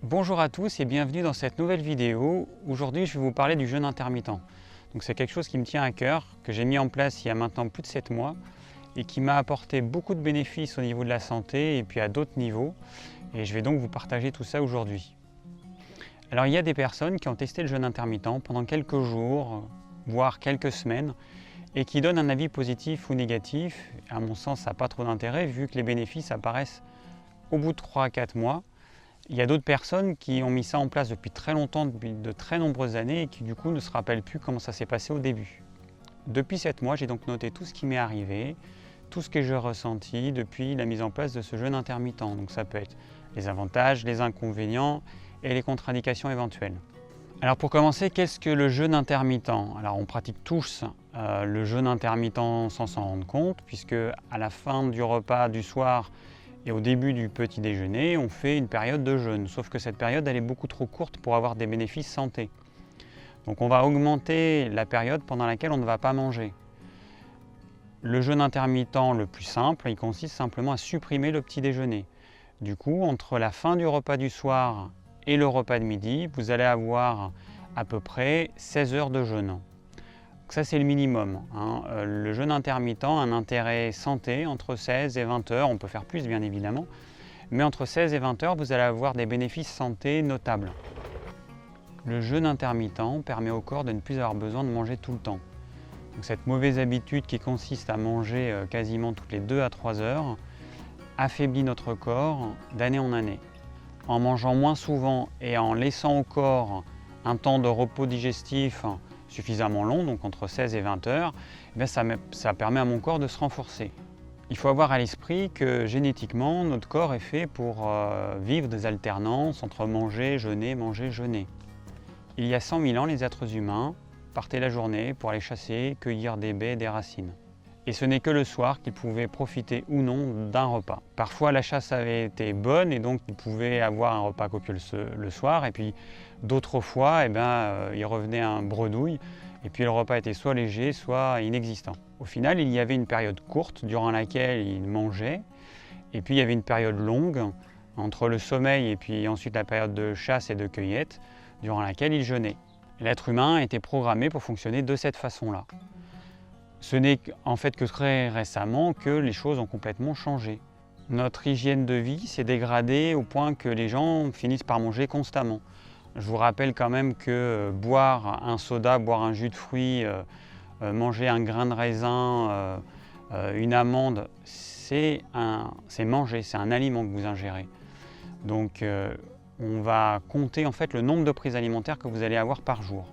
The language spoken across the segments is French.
Bonjour à tous et bienvenue dans cette nouvelle vidéo. Aujourd'hui, je vais vous parler du jeûne intermittent. Donc c'est quelque chose qui me tient à cœur, que j'ai mis en place il y a maintenant plus de 7 mois et qui m'a apporté beaucoup de bénéfices au niveau de la santé et puis à d'autres niveaux. Et je vais donc vous partager tout ça aujourd'hui. Alors il y a des personnes qui ont testé le jeûne intermittent pendant quelques jours, voire quelques semaines, et qui donnent un avis positif ou négatif. À mon sens, ça n'a pas trop d'intérêt vu que les bénéfices apparaissent au bout de 3 à 4 mois. Il y a d'autres personnes qui ont mis ça en place depuis très longtemps, depuis de très nombreuses années et qui du coup ne se rappellent plus comment ça s'est passé au début. Depuis 7 mois, j'ai donc noté tout ce qui m'est arrivé, tout ce que j'ai ressenti depuis la mise en place de ce jeûne intermittent. Donc ça peut être les avantages, les inconvénients et les contre-indications éventuelles. Alors pour commencer, qu'est-ce que le jeûne intermittent? Alors on pratique tous le jeûne intermittent sans s'en rendre compte, puisque à la fin du repas du soir, et au début du petit déjeuner, on fait une période de jeûne, sauf que cette période elle est beaucoup trop courte pour avoir des bénéfices santé. Donc on va augmenter la période pendant laquelle on ne va pas manger. Le jeûne intermittent le plus simple, il consiste simplement à supprimer le petit déjeuner. Du coup, entre la fin du repas du soir et le repas de midi, vous allez avoir à peu près 16 heures de jeûne. Donc ça c'est le minimum. Le jeûne intermittent a un intérêt santé entre 16 et 20 heures, on peut faire plus bien évidemment, mais entre 16 et 20 heures vous allez avoir des bénéfices santé notables. Le jeûne intermittent permet au corps de ne plus avoir besoin de manger tout le temps. Donc cette mauvaise habitude qui consiste à manger quasiment toutes les 2 à 3 heures affaiblit notre corps d'année en année. En mangeant moins souvent et en laissant au corps un temps de repos digestif suffisamment long, donc entre 16 et 20 heures, ça permet à mon corps de se renforcer. Il faut avoir à l'esprit que génétiquement, notre corps est fait pour vivre des alternances entre manger, jeûner. Il y a 100 000 ans, les êtres humains partaient la journée pour aller chasser, cueillir des baies et des racines. Et ce n'est que le soir qu'ils pouvaient profiter ou non d'un repas. Parfois la chasse avait été bonne et donc ils pouvaient avoir un repas copieux le soir, et puis d'autres fois ils revenaient un bredouille et puis le repas était soit léger soit inexistant. Au final il y avait une période courte durant laquelle ils mangeaient, et puis il y avait une période longue entre le sommeil et puis ensuite la période de chasse et de cueillette durant laquelle ils jeûnaient. L'être humain était programmé pour fonctionner de cette façon-là. Ce n'est en fait que très récemment que les choses ont complètement changé. Notre hygiène de vie s'est dégradée au point que les gens finissent par manger constamment. Je vous rappelle quand même que boire un soda, boire un jus de fruits, manger un grain de raisin, une amande, c'est manger, c'est un aliment que vous ingérez. Donc on va compter en fait le nombre de prises alimentaires que vous allez avoir par jour.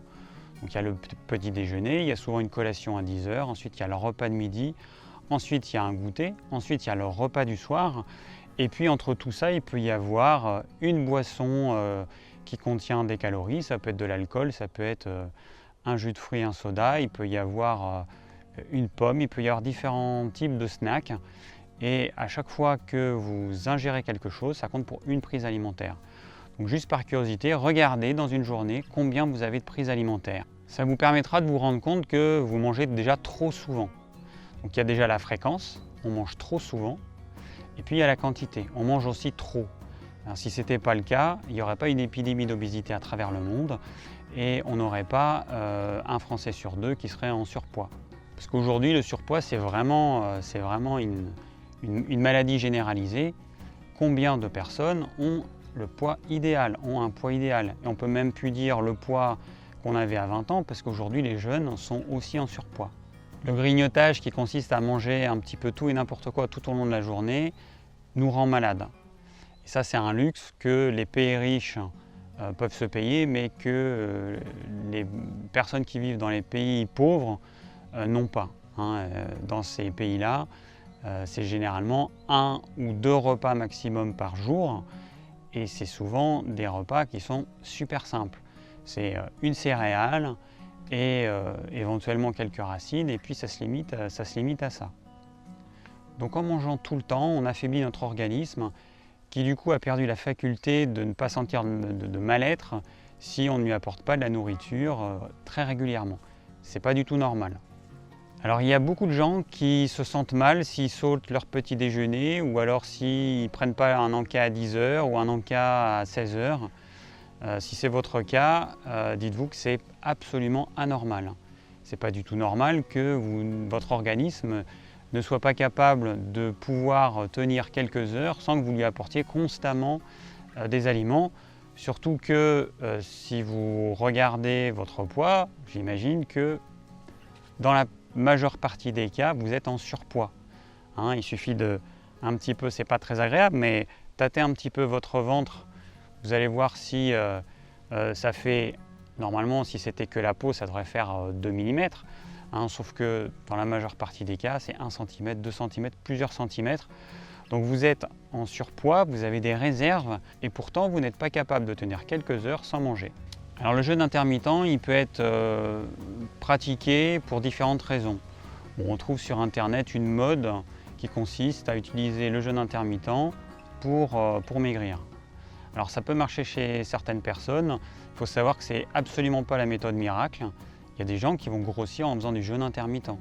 Donc il y a le petit déjeuner, il y a souvent une collation à 10 heures, ensuite il y a le repas de midi, ensuite il y a un goûter, ensuite il y a le repas du soir, et puis entre tout ça il peut y avoir une boisson qui contient des calories, ça peut être de l'alcool, ça peut être un jus de fruits, un soda, il peut y avoir une pomme, il peut y avoir différents types de snacks, et à chaque fois que vous ingérez quelque chose, ça compte pour une prise alimentaire. Donc juste par curiosité, regardez dans une journée combien vous avez de prises alimentaires. Ça vous permettra de vous rendre compte que vous mangez déjà trop souvent. Donc il y a déjà la fréquence, on mange trop souvent, et puis il y a la quantité, on mange aussi trop. Alors, si ce n'était pas le cas, il n'y aurait pas une épidémie d'obésité à travers le monde et on n'aurait pas un Français sur 2 qui serait en surpoids. Parce qu'aujourd'hui, le surpoids, c'est vraiment une maladie généralisée. Combien de personnes ont le poids idéal, ont un poids idéal? Et on peut même plus dire le poids qu'on avait à 20 ans, parce qu'aujourd'hui les jeunes sont aussi en surpoids. Le grignotage qui consiste à manger un petit peu tout et n'importe quoi tout au long de la journée nous rend malades. Et ça c'est un luxe que les pays riches peuvent se payer, mais que les personnes qui vivent dans les pays pauvres n'ont pas. Dans ces pays-là, c'est généralement 1 ou 2 repas maximum par jour, et c'est souvent des repas qui sont super simples. C'est une céréale et éventuellement quelques racines, et puis ça se limite à ça. Donc en mangeant tout le temps, on affaiblit notre organisme qui du coup a perdu la faculté de ne pas sentir de mal-être si on ne lui apporte pas de la nourriture très régulièrement. C'est pas du tout normal. Alors il y a beaucoup de gens qui se sentent mal s'ils sautent leur petit déjeuner ou alors s'ils ne prennent pas un encas à 10 heures ou un encas à 16 heures. Si c'est votre cas, dites-vous que c'est absolument anormal. Ce n'est pas du tout normal que votre organisme ne soit pas capable de pouvoir tenir quelques heures sans que vous lui apportiez constamment des aliments. Surtout que si vous regardez votre poids, j'imagine que dans la majeure partie des cas, vous êtes en surpoids. Hein, il suffit de un petit peu, c'est pas très agréable, mais tâtez un petit peu votre ventre. Vous allez voir si ça fait, normalement, si c'était que la peau, ça devrait faire 2 mm. Hein, sauf que dans la majeure partie des cas, c'est 1 cm, 2 cm, plusieurs centimètres. Donc vous êtes en surpoids, vous avez des réserves et pourtant vous n'êtes pas capable de tenir quelques heures sans manger. Alors le jeûne intermittent, il peut être pratiqué pour différentes raisons. Bon, on trouve sur internet une mode qui consiste à utiliser le jeûne intermittent pour maigrir. Alors ça peut marcher chez certaines personnes, il faut savoir que c'est absolument pas la méthode miracle. Il y a des gens qui vont grossir en faisant du jeûne intermittent.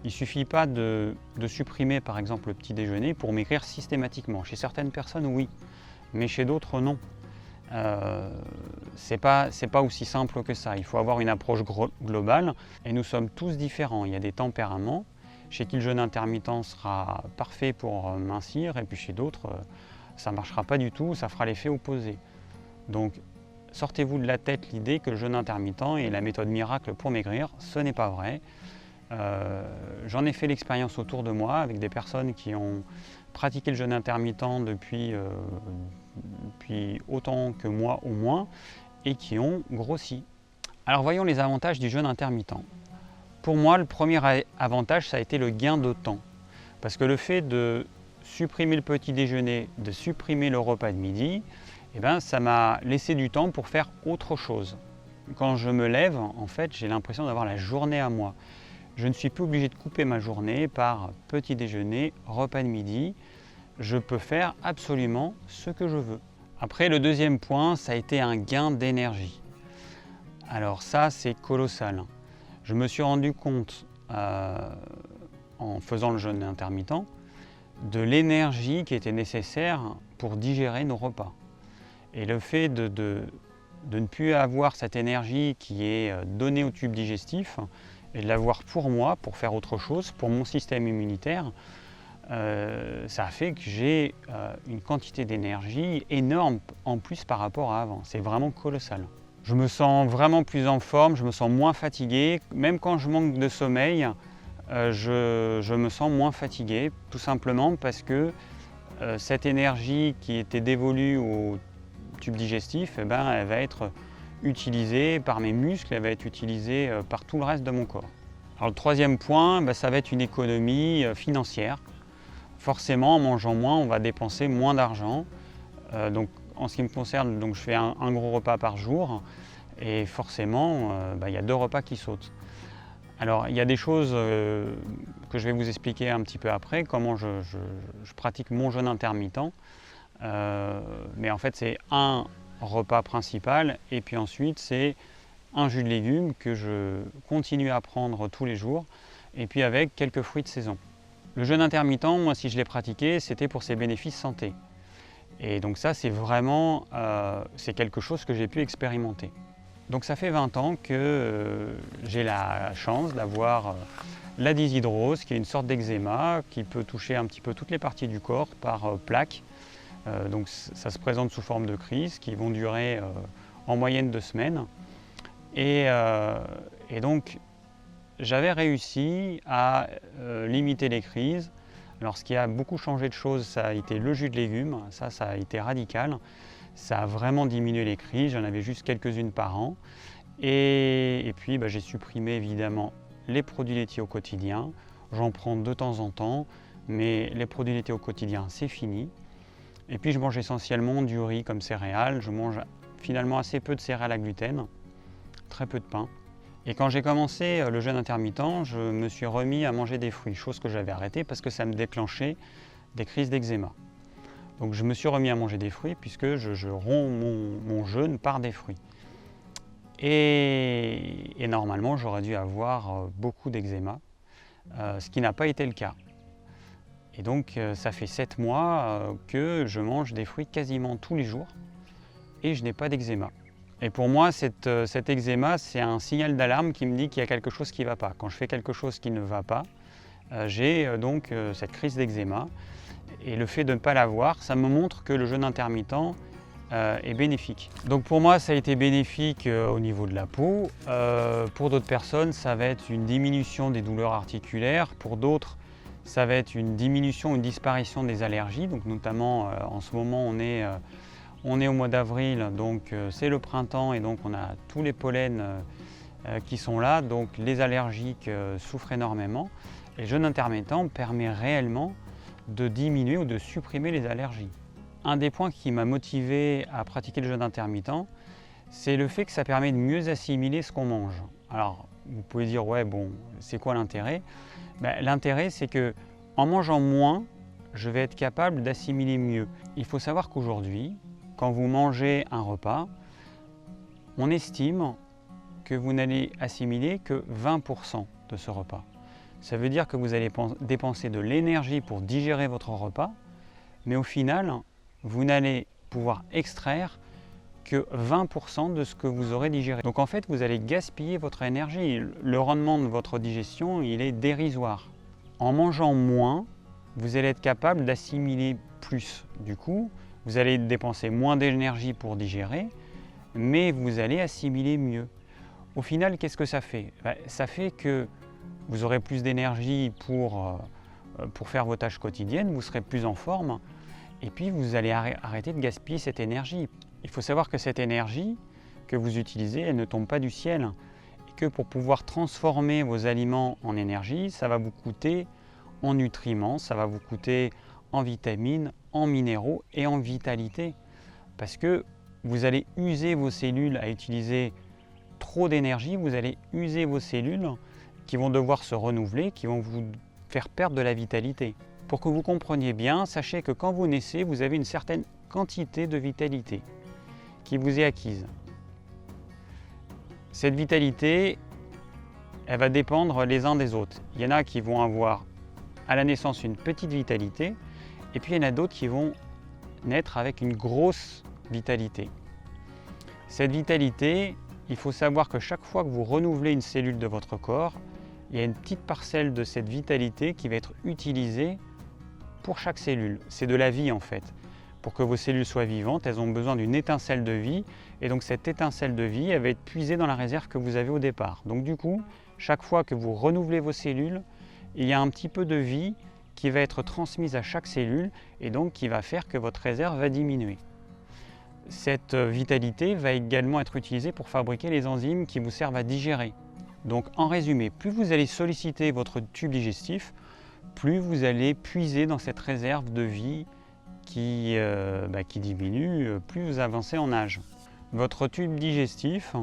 Il ne suffit pas de supprimer par exemple le petit déjeuner pour maigrir systématiquement. Chez certaines personnes, oui, mais chez d'autres, non. C'est pas aussi simple que ça. Il faut avoir une approche globale et nous sommes tous différents. Il y a des tempéraments chez qui le jeûne intermittent sera parfait pour mincir et puis chez d'autres, ça ne marchera pas du tout, ça fera l'effet opposé. Donc sortez-vous de la tête l'idée que le jeûne intermittent est la méthode miracle pour maigrir, ce n'est pas vrai. J'en ai fait l'expérience autour de moi avec des personnes qui ont pratiqué le jeûne intermittent depuis autant que moi au moins et qui ont grossi. Alors voyons les avantages du jeûne intermittent. Pour moi, le premier avantage, ça a été le gain de temps. Parce que le fait de supprimer le petit déjeuner, de supprimer le repas de midi, ça m'a laissé du temps pour faire autre chose. Quand je me lève, en fait, j'ai l'impression d'avoir la journée à moi. Je ne suis plus obligé de couper ma journée par petit déjeuner, repas de midi. Je peux faire absolument ce que je veux. Après, le deuxième point, ça a été un gain d'énergie. Alors ça, c'est colossal. Je me suis rendu compte, en faisant le jeûne intermittent, de l'énergie qui était nécessaire pour digérer nos repas. Et le fait de ne plus avoir cette énergie qui est donnée au tube digestif, et de l'avoir pour moi, pour faire autre chose, pour mon système immunitaire, ça a fait que j'ai une quantité d'énergie énorme en plus par rapport à avant. C'est vraiment colossal. Je me sens vraiment plus en forme, je me sens moins fatigué. Même quand je manque de sommeil, je me sens moins fatigué, tout simplement parce que cette énergie qui était dévolue au tube digestif, elle va être utilisée par mes muscles, elle va être utilisée par tout le reste de mon corps. Alors le troisième point, ça va être une économie financière. Forcément, en mangeant moins, on va dépenser moins d'argent. Donc en ce qui me concerne, donc, je fais un gros repas par jour et forcément, il y a 2 repas qui sautent. Alors il y a des choses que je vais vous expliquer un petit peu après, comment je pratique mon jeûne intermittent. Mais en fait, c'est un repas principal et puis ensuite c'est un jus de légumes que je continue à prendre tous les jours et puis avec quelques fruits de saison. Le jeûne intermittent, moi si je l'ai pratiqué, c'était pour ses bénéfices santé. Et donc ça c'est vraiment c'est quelque chose que j'ai pu expérimenter. Donc ça fait 20 ans que j'ai la chance d'avoir la dyshydrose qui est une sorte d'eczéma qui peut toucher un petit peu toutes les parties du corps par plaques. Donc ça se présente sous forme de crises qui vont durer en moyenne 2 semaines. Et donc j'avais réussi à limiter les crises. Alors ce qui a beaucoup changé de choses, ça a été le jus de légumes, ça a été radical. Ça a vraiment diminué les crises, j'en avais juste quelques-unes par an. Et puis j'ai supprimé évidemment les produits laitiers au quotidien. J'en prends de temps en temps, mais les produits laitiers au quotidien, c'est fini. Et puis je mange essentiellement du riz comme céréales. Je mange finalement assez peu de céréales à gluten, très peu de pain. Et quand j'ai commencé le jeûne intermittent, je me suis remis à manger des fruits, chose que j'avais arrêtée parce que ça me déclenchait des crises d'eczéma. Donc je me suis remis à manger des fruits puisque je romps mon jeûne par des fruits. Et normalement, j'aurais dû avoir beaucoup d'eczéma. ce qui n'a pas été le cas. Et donc ça fait 7 mois que je mange des fruits quasiment tous les jours et je n'ai pas d'eczéma. Et pour moi, cet eczéma, c'est un signal d'alarme qui me dit qu'il y a quelque chose qui ne va pas. Quand je fais quelque chose qui ne va pas, j'ai donc cette crise d'eczéma. Et le fait de ne pas l'avoir, ça me montre que le jeûne intermittent est bénéfique. Donc pour moi, ça a été bénéfique au niveau de la peau. Pour d'autres personnes, ça va être une diminution des douleurs articulaires. Pour d'autres, ça va être une diminution, une disparition des allergies. Donc notamment, en ce moment, on est au mois d'avril, donc c'est le printemps et donc on a tous les pollens qui sont là. Donc les allergiques souffrent énormément. Et le jeûne intermittent permet réellement de diminuer ou de supprimer les allergies. Un des points qui m'a motivé à pratiquer le jeûne intermittent, c'est le fait que ça permet de mieux assimiler ce qu'on mange. Alors, vous pouvez dire, ouais, bon, c'est quoi l'intérêt? L'intérêt, c'est que en mangeant moins, je vais être capable d'assimiler mieux. Il faut savoir qu'aujourd'hui, quand vous mangez un repas, on estime que vous n'allez assimiler que 20% de ce repas. Ça veut dire que vous allez dépenser de l'énergie pour digérer votre repas, mais au final, vous n'allez pouvoir extraire que 20% de ce que vous aurez digéré. Donc en fait, vous allez gaspiller votre énergie. Le rendement de votre digestion, il est dérisoire. En mangeant moins, vous allez être capable d'assimiler plus. Du coup, vous allez dépenser moins d'énergie pour digérer, mais vous allez assimiler mieux. Au final, qu'est-ce que ça fait? Ça fait que vous aurez plus d'énergie pour faire vos tâches quotidiennes, vous serez plus en forme et puis vous allez arrêter de gaspiller cette énergie. Il faut savoir que cette énergie que vous utilisez, elle ne tombe pas du ciel et que pour pouvoir transformer vos aliments en énergie, ça va vous coûter en nutriments, ça va vous coûter en vitamines, en minéraux et en vitalité parce que vous allez user vos cellules à utiliser trop d'énergie, vous allez user vos cellules qui vont devoir se renouveler, qui vont vous faire perdre de la vitalité. Pour que vous compreniez bien, sachez que quand vous naissez, vous avez une certaine quantité de vitalité qui vous est acquise. Cette vitalité, elle va dépendre les uns des autres. Il y en a qui vont avoir à la naissance une petite vitalité, et puis il y en a d'autres qui vont naître avec une grosse vitalité. Cette vitalité, il faut savoir que chaque fois que vous renouvelez une cellule de votre corps, il y a une petite parcelle de cette vitalité qui va être utilisée pour chaque cellule. C'est de la vie en fait. Pour que vos cellules soient vivantes, elles ont besoin d'une étincelle de vie. Et donc cette étincelle de vie, elle va être puisée dans la réserve que vous avez au départ. Donc du coup, chaque fois que vous renouvelez vos cellules, il y a un petit peu de vie qui va être transmise à chaque cellule et donc qui va faire que votre réserve va diminuer. Cette vitalité va également être utilisée pour fabriquer les enzymes qui vous servent à digérer. Donc en résumé, plus vous allez solliciter votre tube digestif, plus vous allez puiser dans cette réserve de vie qui diminue, plus vous avancez en âge. Votre tube digestif,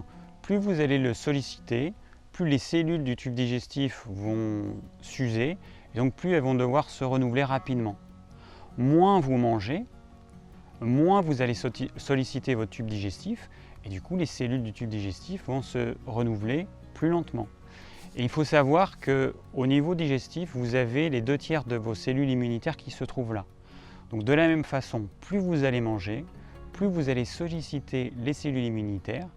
plus vous allez le solliciter, plus les cellules du tube digestif vont s'user, et donc plus elles vont devoir se renouveler rapidement. Moins vous mangez, moins vous allez solliciter votre tube digestif, et du coup les cellules du tube digestif vont se renouveler plus lentement. Et il faut savoir qu'au niveau digestif, vous avez les 2/3 de vos cellules immunitaires qui se trouvent là. Donc de la même façon, plus vous allez manger, plus vous allez solliciter les cellules immunitaires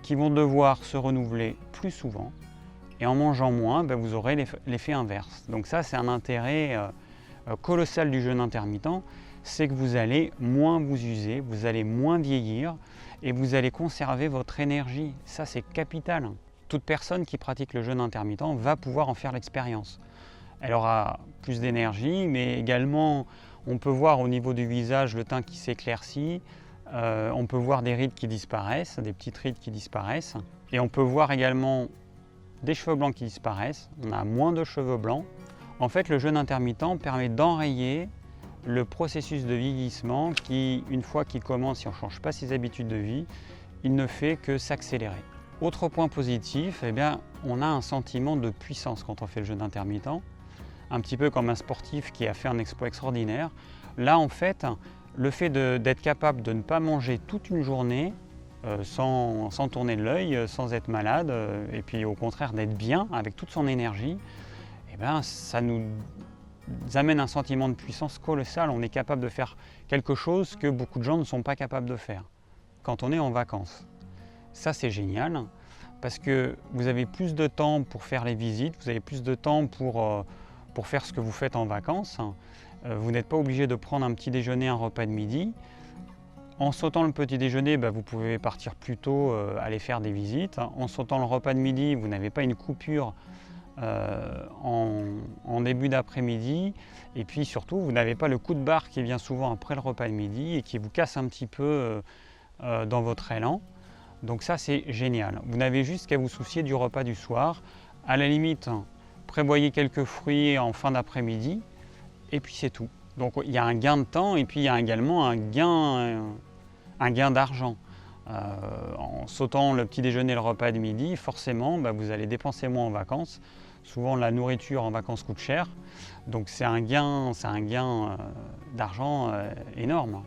qui vont devoir se renouveler plus souvent. Et en mangeant moins, vous aurez l'effet inverse. Donc ça, c'est un intérêt colossal du jeûne intermittent, c'est que vous allez moins vous user, vous allez moins vieillir et vous allez conserver votre énergie. Ça, c'est capital. Toute personne qui pratique le jeûne intermittent va pouvoir en faire l'expérience. Elle aura plus d'énergie, mais également, on peut voir au niveau du visage le teint qui s'éclaircit, on peut voir des rides qui disparaissent, des petites rides qui disparaissent, et on peut voir également des cheveux blancs qui disparaissent, on a moins de cheveux blancs. En fait, le jeûne intermittent permet d'enrayer le processus de vieillissement qui, une fois qu'il commence, si on ne change pas ses habitudes de vie, il ne fait que s'accélérer. Autre point positif, on a un sentiment de puissance quand on fait le jeûne intermittent, un petit peu comme un sportif qui a fait un exploit extraordinaire. Là, en fait, le fait d'être capable de ne pas manger toute une journée sans tourner de l'œil, sans être malade, et puis au contraire d'être bien avec toute son énergie, ben, ça nous amène un sentiment de puissance colossal. On est capable de faire quelque chose que beaucoup de gens ne sont pas capables de faire quand on est en vacances. Ça, c'est génial parce que vous avez plus de temps pour faire les visites, vous avez plus de temps pour faire ce que vous faites en vacances. Vous n'êtes pas obligé de prendre un petit déjeuner, un repas de midi. En sautant le petit déjeuner, vous pouvez partir plus tôt, aller faire des visites. En sautant le repas de midi, vous n'avez pas une coupure en début d'après-midi. Et puis surtout, vous n'avez pas le coup de barre qui vient souvent après le repas de midi et qui vous casse un petit peu dans votre élan. Donc ça, c'est génial. Vous n'avez juste qu'à vous soucier du repas du soir. À la limite, prévoyez quelques fruits en fin d'après-midi et puis c'est tout. Donc il y a un gain de temps et puis il y a également un gain d'argent. En sautant le petit déjeuner et le repas de midi, forcément, vous allez dépenser moins en vacances. Souvent, la nourriture en vacances coûte cher. Donc c'est un gain d'argent énorme.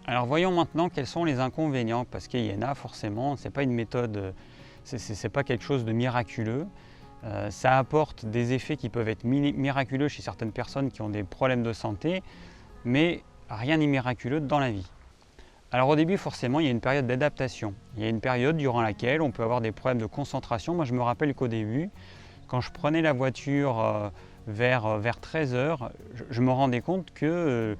Alors voyons maintenant quels sont les inconvénients, parce qu'il y en a forcément, ce n'est pas une méthode, c'est pas quelque chose de miraculeux. Ça apporte des effets qui peuvent être miraculeux chez certaines personnes qui ont des problèmes de santé, mais rien n'est miraculeux dans la vie. Alors au début, forcément, il y a une période d'adaptation. Il y a une période durant laquelle on peut avoir des problèmes de concentration. Moi, je me rappelle qu'au début, quand je prenais la voiture vers 13 h, je me rendais compte que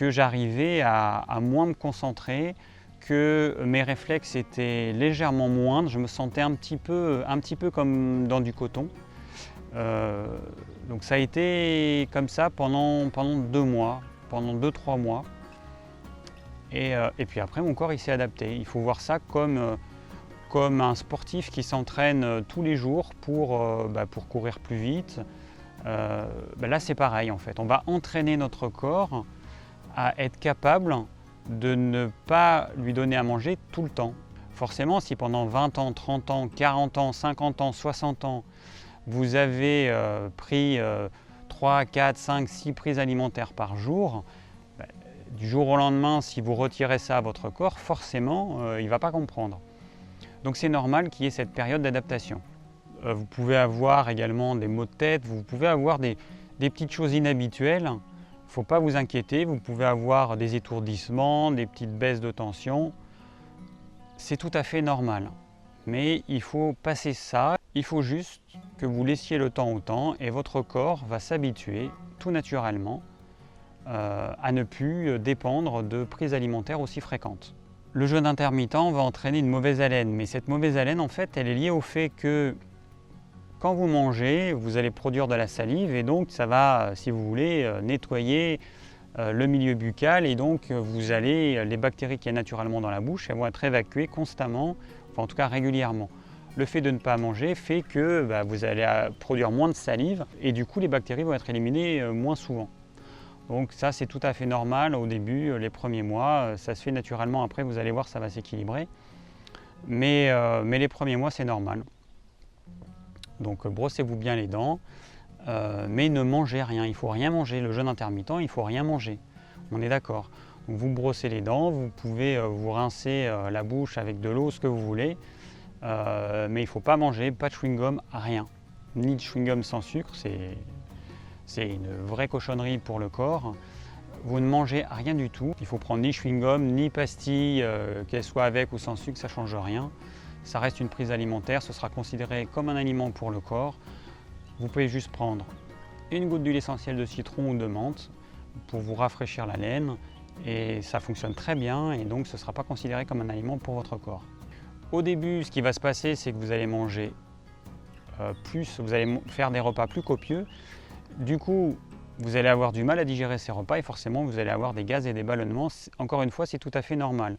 j'arrivais à moins me concentrer, que mes réflexes étaient légèrement moindres. Je me sentais un petit peu comme dans du coton. Donc ça a été comme ça pendant 2 mois, pendant 2-3 mois. Et puis après, mon corps il s'est adapté. Il faut voir ça comme un sportif qui s'entraîne tous les jours pour courir plus vite. Là, c'est pareil en fait. On va entraîner notre corps à être capable de ne pas lui donner à manger tout le temps. Forcément, si pendant 20 ans, 30 ans, 40 ans, 50 ans, 60 ans, vous avez pris 3, 4, 5, 6 prises alimentaires par jour, du jour au lendemain, si vous retirez ça à votre corps, forcément, il ne va pas comprendre. Donc c'est normal qu'il y ait cette période d'adaptation. Vous pouvez avoir également des maux de tête, vous pouvez avoir des petites choses inhabituelles. Il ne faut pas vous inquiéter, vous pouvez avoir des étourdissements, des petites baisses de tension. C'est tout à fait normal. Mais il faut passer ça, il faut juste que vous laissiez le temps au temps et votre corps va s'habituer tout naturellement à ne plus dépendre de prises alimentaires aussi fréquentes. Le jeûne intermittent va entraîner une mauvaise haleine, mais cette mauvaise haleine, en fait, elle est liée au fait que quand vous mangez, vous allez produire de la salive et donc ça va, si vous voulez, nettoyer le milieu buccal et donc les bactéries qu'il y a naturellement dans la bouche, elles vont être évacuées constamment, enfin en tout cas régulièrement. Le fait de ne pas manger fait que vous allez produire moins de salive et du coup les bactéries vont être éliminées moins souvent. Donc ça c'est tout à fait normal au début, les premiers mois, ça se fait naturellement, après vous allez voir ça va s'équilibrer. Mais les premiers mois c'est normal. Donc brossez-vous bien les dents, mais ne mangez rien, il ne faut rien manger. Le jeûne intermittent, il ne faut rien manger, on est d'accord. Donc vous brossez les dents, vous pouvez vous rincer la bouche avec de l'eau, ce que vous voulez, mais il ne faut pas manger, pas de chewing-gum, rien. Ni de chewing-gum sans sucre, c'est une vraie cochonnerie pour le corps. Vous ne mangez rien du tout. Il faut prendre ni chewing-gum, ni pastilles, qu'elles soient avec ou sans sucre, ça ne change rien. Ça reste une prise alimentaire, ce sera considéré comme un aliment pour le corps. Vous pouvez juste prendre une goutte d'huile essentielle de citron ou de menthe pour vous rafraîchir la laine et ça fonctionne très bien et donc ce ne sera pas considéré comme un aliment pour votre corps. Au début, ce qui va se passer, c'est que vous allez manger plus, vous allez faire des repas plus copieux. Du coup, vous allez avoir du mal à digérer ces repas et forcément vous allez avoir des gaz et des ballonnements. Encore une fois, c'est tout à fait normal.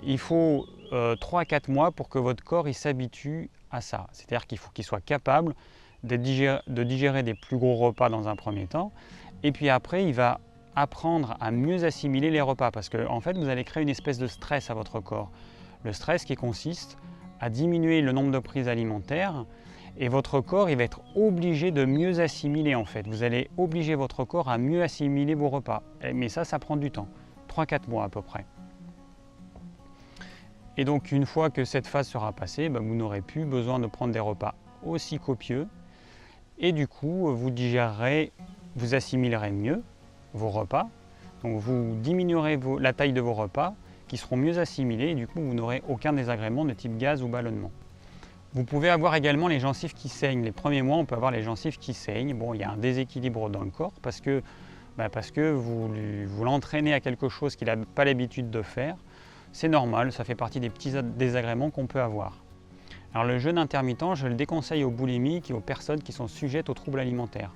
Il faut 3 à 4 mois pour que votre corps s'habitue à ça. C'est-à-dire qu'il faut qu'il soit capable de digérer des plus gros repas dans un premier temps. Et puis après, il va apprendre à mieux assimiler les repas parce qu'en fait, vous allez créer une espèce de stress à votre corps. Le stress qui consiste à diminuer le nombre de prises alimentaires et votre corps il va être obligé de mieux assimiler en fait. Vous allez obliger votre corps à mieux assimiler vos repas. Mais ça prend du temps, 3-4 mois à peu près. Et donc une fois que cette phase sera passée, vous n'aurez plus besoin de prendre des repas aussi copieux et du coup vous digérerez, vous assimilerez mieux vos repas. Donc vous diminuerez la taille de vos repas qui seront mieux assimilés et du coup vous n'aurez aucun désagrément de type gaz ou ballonnement. Vous pouvez avoir également les gencives qui saignent. Les premiers mois, on peut avoir les gencives qui saignent. Bon, il y a un déséquilibre dans le corps parce que vous l'entraînez à quelque chose qu'il n'a pas l'habitude de faire. C'est normal, ça fait partie des petits désagréments qu'on peut avoir. Alors le jeûne intermittent, je le déconseille aux boulimiques et aux personnes qui sont sujettes aux troubles alimentaires.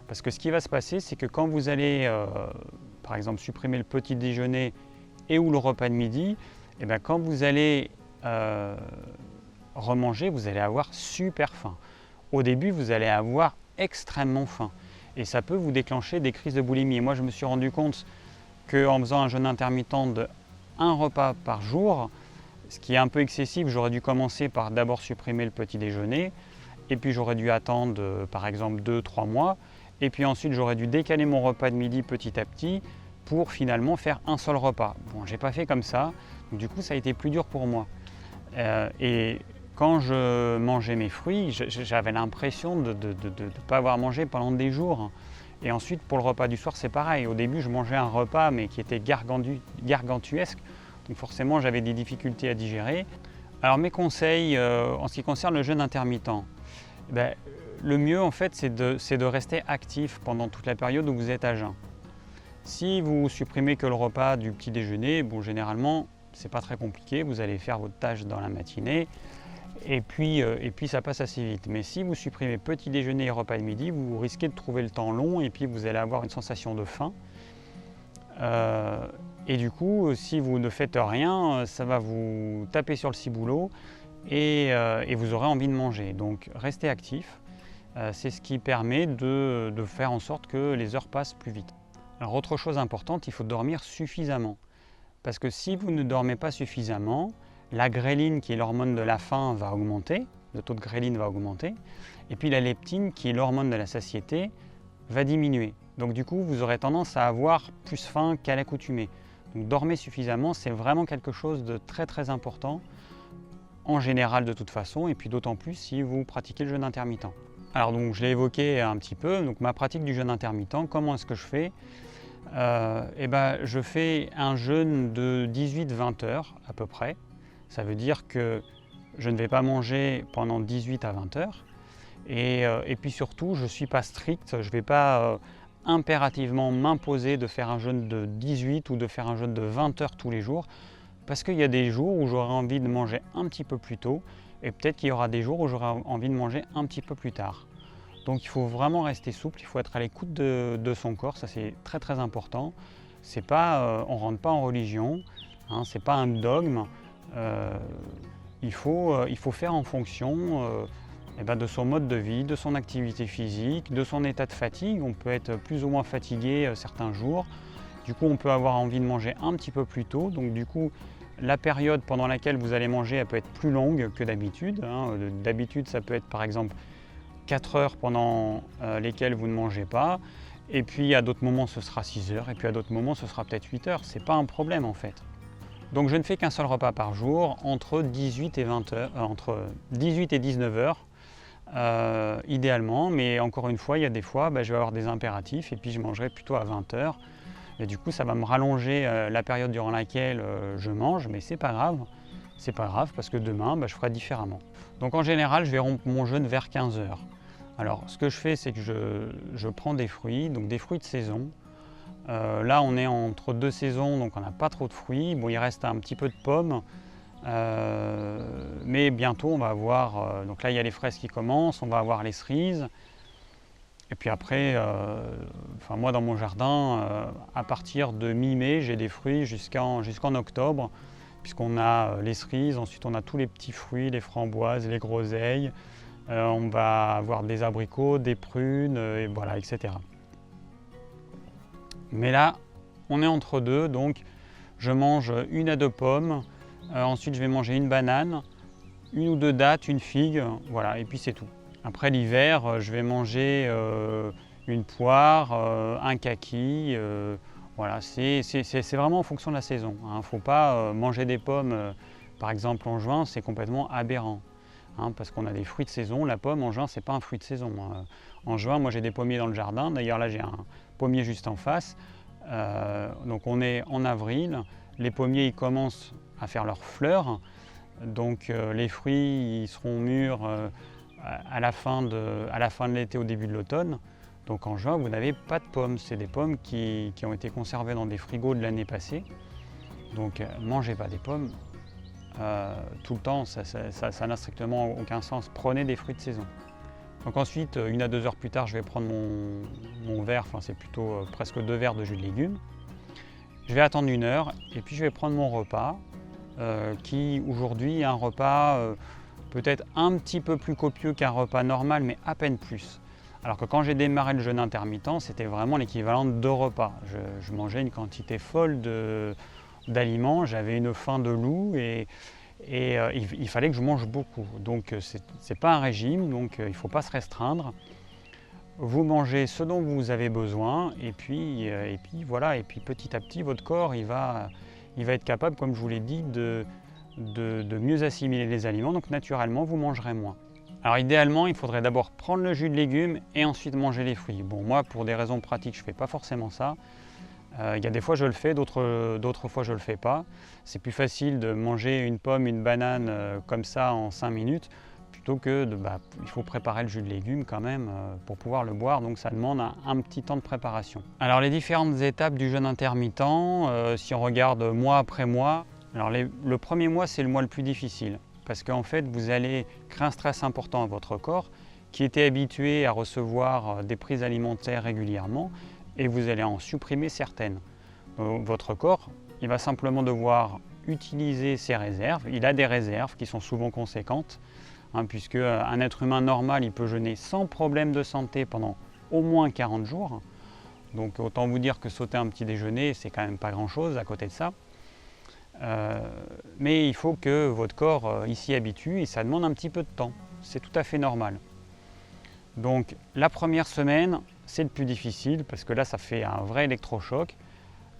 Parce que ce qui va se passer, c'est que quand vous allez, par exemple, supprimer le petit déjeuner et ou le repas de midi, et bien quand vous allez remanger, vous allez avoir super faim. Au début, vous allez avoir extrêmement faim. Et ça peut vous déclencher des crises de boulimie. Et moi, je me suis rendu compte qu'en faisant un jeûne intermittent de 1 repas par jour, ce qui est un peu excessif, j'aurais dû commencer par d'abord supprimer le petit déjeuner, et puis j'aurais dû attendre par exemple 2-3 mois, et puis ensuite j'aurais dû décaler mon repas de midi petit à petit pour finalement faire un seul repas. Bon, j'ai pas fait comme ça, donc du coup ça a été plus dur pour moi. Et quand je mangeais mes fruits, j'avais l'impression de ne pas avoir mangé pendant des jours. Et ensuite, pour le repas du soir, c'est pareil. Au début, je mangeais un repas, mais qui était gargantuesque. Donc forcément, j'avais des difficultés à digérer. Alors mes conseils en ce qui concerne le jeûne intermittent, le mieux, en fait, c'est de rester actif pendant toute la période où vous êtes à jeun. Si vous supprimez que le repas du petit déjeuner, bon, généralement, c'est pas très compliqué. Vous allez faire votre tâche dans la matinée. Et puis ça passe assez vite. Mais si vous supprimez petit déjeuner et repas de midi, vous risquez de trouver le temps long et puis vous allez avoir une sensation de faim. Et du coup, si vous ne faites rien, ça va vous taper sur le ciboulot et vous aurez envie de manger. Donc restez actif. C'est ce qui permet de faire en sorte que les heures passent plus vite. Alors autre chose importante, il faut dormir suffisamment. Parce que si vous ne dormez pas suffisamment, la gréline, qui est l'hormone de la faim, va augmenter, le taux de gréline va augmenter, et puis la leptine, qui est l'hormone de la satiété, va diminuer. Donc du coup, vous aurez tendance à avoir plus faim qu'à l'accoutumée. Donc dormez suffisamment, c'est vraiment quelque chose de très très important, en général de toute façon, et puis d'autant plus si vous pratiquez le jeûne intermittent. Alors donc je l'ai évoqué un petit peu, donc ma pratique du jeûne intermittent, comment est-ce que je fais ? Je fais un jeûne de 18-20 heures à peu près. Ça veut dire que je ne vais pas manger pendant 18 à 20 heures. Et puis surtout, je ne suis pas strict. Je ne vais pas impérativement m'imposer de faire un jeûne de 18 ou de faire un jeûne de 20 heures tous les jours. Parce qu'il y a des jours où j'aurai envie de manger un petit peu plus tôt. Et peut-être qu'il y aura des jours où j'aurai envie de manger un petit peu plus tard. Donc il faut vraiment rester souple. Il faut être à l'écoute de son corps. Ça, c'est très très important. C'est pas, on ne rentre pas en religion. Hein, ce n'est pas un dogme. Il faut faire en fonction de son mode de vie, de son activité physique, de son état de fatigue. On peut être plus ou moins fatigué certains jours. Du coup, on peut avoir envie de manger un petit peu plus tôt. Donc du coup, la période pendant laquelle vous allez manger, elle peut être plus longue que d'habitude. Hein. D'habitude, ça peut être par exemple 4 heures pendant lesquelles vous ne mangez pas. Et puis à d'autres moments, ce sera 6 heures. Et puis à d'autres moments, ce sera peut-être 8 heures. Ce n'est pas un problème en fait. Donc je ne fais qu'un seul repas par jour, entre 18 et 20 heures, entre 18 et 19 heures, idéalement. Mais encore une fois, il y a des fois, je vais avoir des impératifs et puis je mangerai plutôt à 20 heures. Et du coup, ça va me rallonger la période durant laquelle je mange, mais c'est pas grave. C'est pas grave parce que demain, je ferai différemment. Donc en général, je vais rompre mon jeûne vers 15 heures. Alors, ce que je fais, c'est que je prends des fruits, donc des fruits de saison. Là, on est entre 2 saisons, donc on n'a pas trop de fruits. Bon, il reste un petit peu de pommes, mais bientôt, on va avoir... donc là, il y a les fraises qui commencent, on va avoir les cerises. Et puis après, moi, dans mon jardin, à partir de mi-mai, j'ai des fruits jusqu'en octobre, puisqu'on a les cerises, ensuite on a tous les petits fruits, les framboises, les groseilles. On va avoir des abricots, des prunes, et voilà, etc. Mais là, on est entre deux, donc je mange 1 à 2 pommes, ensuite je vais manger une banane, 1 ou 2 dattes, une figue, voilà, et puis c'est tout. Après l'hiver, je vais manger une poire, un kaki, voilà, c'est vraiment en fonction de la saison. Il ne faut pas manger des pommes, par exemple en juin, c'est complètement aberrant. parce qu'on a des fruits de saison. La pomme en juin, c'est pas un fruit de saison. En juin, moi j'ai des pommiers dans le jardin. D'ailleurs là j'ai un pommier juste en face. Donc on est en avril. Les pommiers ils commencent à faire leurs fleurs. Donc les fruits ils seront mûrs à la fin de l'été, au début de l'automne. Donc en juin, vous n'avez pas de pommes. C'est des pommes qui ont été conservées dans des frigos de l'année passée. Donc mangez pas des pommes tout le temps, ça n'a strictement aucun sens. Prenez des fruits de saison. Donc ensuite, 1 à 2 heures plus tard, je vais prendre mon verre, enfin c'est plutôt presque 2 verres de jus de légumes. Je vais attendre 1 heure et puis je vais prendre mon repas qui aujourd'hui est un repas peut-être un petit peu plus copieux qu'un repas normal, mais à peine plus. Alors que quand j'ai démarré le jeûne intermittent, c'était vraiment l'équivalent de 2 repas. Je mangeais une quantité folle d'aliments, j'avais une faim de loup et il fallait que je mange beaucoup. Donc c'est pas un régime, donc il ne faut pas se restreindre. Vous mangez ce dont vous avez besoin et puis voilà, et puis petit à petit votre corps il va être capable, comme je vous l'ai dit, de mieux assimiler les aliments, donc naturellement vous mangerez moins. Alors idéalement, il faudrait d'abord prendre le jus de légumes et ensuite manger les fruits. Bon, moi pour des raisons pratiques, je ne fais pas forcément ça. Il y a des fois je le fais, d'autres fois je ne le fais pas. C'est plus facile de manger une pomme, une banane comme ça en 5 minutes plutôt que il faut préparer le jus de légumes quand même pour pouvoir le boire, donc ça demande un petit temps de préparation. Alors les différentes étapes du jeûne intermittent, si on regarde mois après mois, alors le premier mois c'est le mois le plus difficile parce qu'en fait vous allez créer un stress important à votre corps qui était habitué à recevoir des prises alimentaires régulièrement et vous allez en supprimer certaines. Votre corps, il va simplement devoir utiliser ses réserves. Il a des réserves qui sont souvent conséquentes, puisque un être humain normal, il peut jeûner sans problème de santé pendant au moins 40 jours. Donc autant vous dire que sauter un petit déjeuner, c'est quand même pas grand-chose à côté de ça. Mais il faut que votre corps s'y habitue et ça demande un petit peu de temps. C'est tout à fait normal. Donc la première semaine, c'est le plus difficile parce que là, ça fait un vrai électrochoc.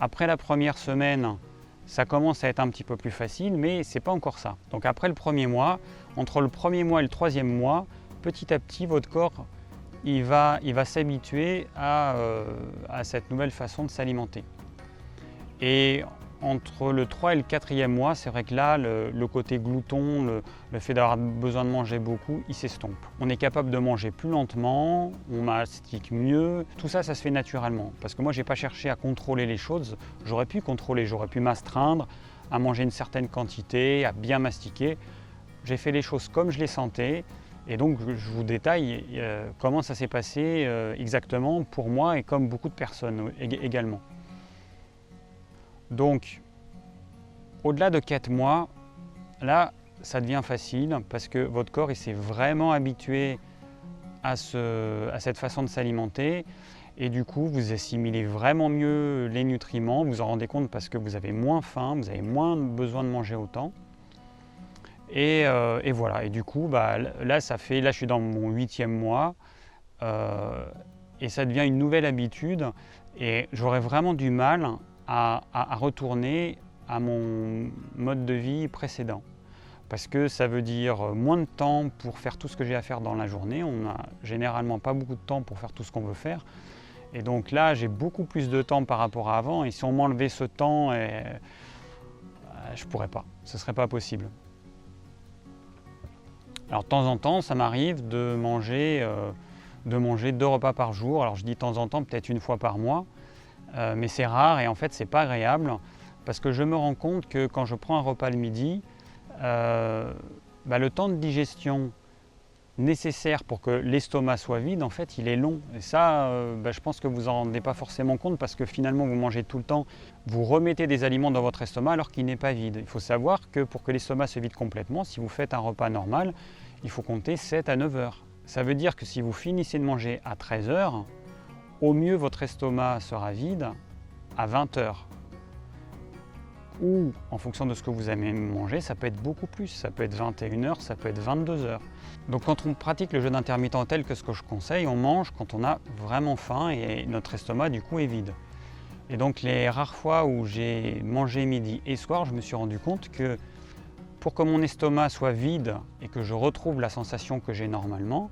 Après la première semaine, ça commence à être un petit peu plus facile, mais c'est pas encore ça. Donc après le premier mois, entre le premier mois et le 3e mois, petit à petit, votre corps, il va s'habituer à cette nouvelle façon de s'alimenter. Et entre le 3 et le 4e mois, c'est vrai que là, le côté glouton, le fait d'avoir besoin de manger beaucoup, il s'estompe. On est capable de manger plus lentement, on mastique mieux, tout ça, ça se fait naturellement. Parce que moi, je n'ai pas cherché à contrôler les choses, j'aurais pu contrôler, j'aurais pu m'astreindre à manger une certaine quantité, à bien mastiquer. J'ai fait les choses comme je les sentais, et donc je vous détaille comment ça s'est passé exactement pour moi et comme beaucoup de personnes également. Donc, au-delà de 4 mois, là, ça devient facile parce que votre corps il s'est vraiment habitué à cette façon de s'alimenter et du coup, vous assimilez vraiment mieux les nutriments, vous en rendez compte parce que vous avez moins faim, vous avez moins besoin de manger autant. Et voilà, et du coup, là, je suis dans mon 8e mois et ça devient une nouvelle habitude et j'aurais vraiment du mal à retourner à mon mode de vie précédent. Parce que ça veut dire moins de temps pour faire tout ce que j'ai à faire dans la journée. On n'a généralement pas beaucoup de temps pour faire tout ce qu'on veut faire. Et donc là, j'ai beaucoup plus de temps par rapport à avant. Et si on m'enlevait ce temps, je ne pourrais pas. Ce ne serait pas possible. Alors de temps en temps, ça m'arrive de manger 2 repas par jour. Alors je dis de temps en temps, peut-être 1 fois par mois. Mais c'est rare et en fait c'est pas agréable parce que je me rends compte que quand je prends un repas le midi, le temps de digestion nécessaire pour que l'estomac soit vide, en fait il est long et ça je pense que vous n'en rendez pas forcément compte parce que finalement vous mangez tout le temps, vous remettez des aliments dans votre estomac alors qu'il n'est pas vide. Il faut savoir que pour que l'estomac se vide complètement, si vous faites un repas normal, il faut compter 7 à 9 heures. Ça veut dire que si vous finissez de manger à 13 heures, au mieux, votre estomac sera vide à 20 heures. Ou, en fonction de ce que vous aimez manger, ça peut être beaucoup plus. Ça peut être 21 heures, ça peut être 22 heures. Donc quand on pratique le jeûne intermittent tel que ce que je conseille, on mange quand on a vraiment faim et notre estomac, du coup, est vide. Et donc les rares fois où j'ai mangé midi et soir, je me suis rendu compte que Pour que mon estomac soit vide et que je retrouve la sensation que j'ai normalement,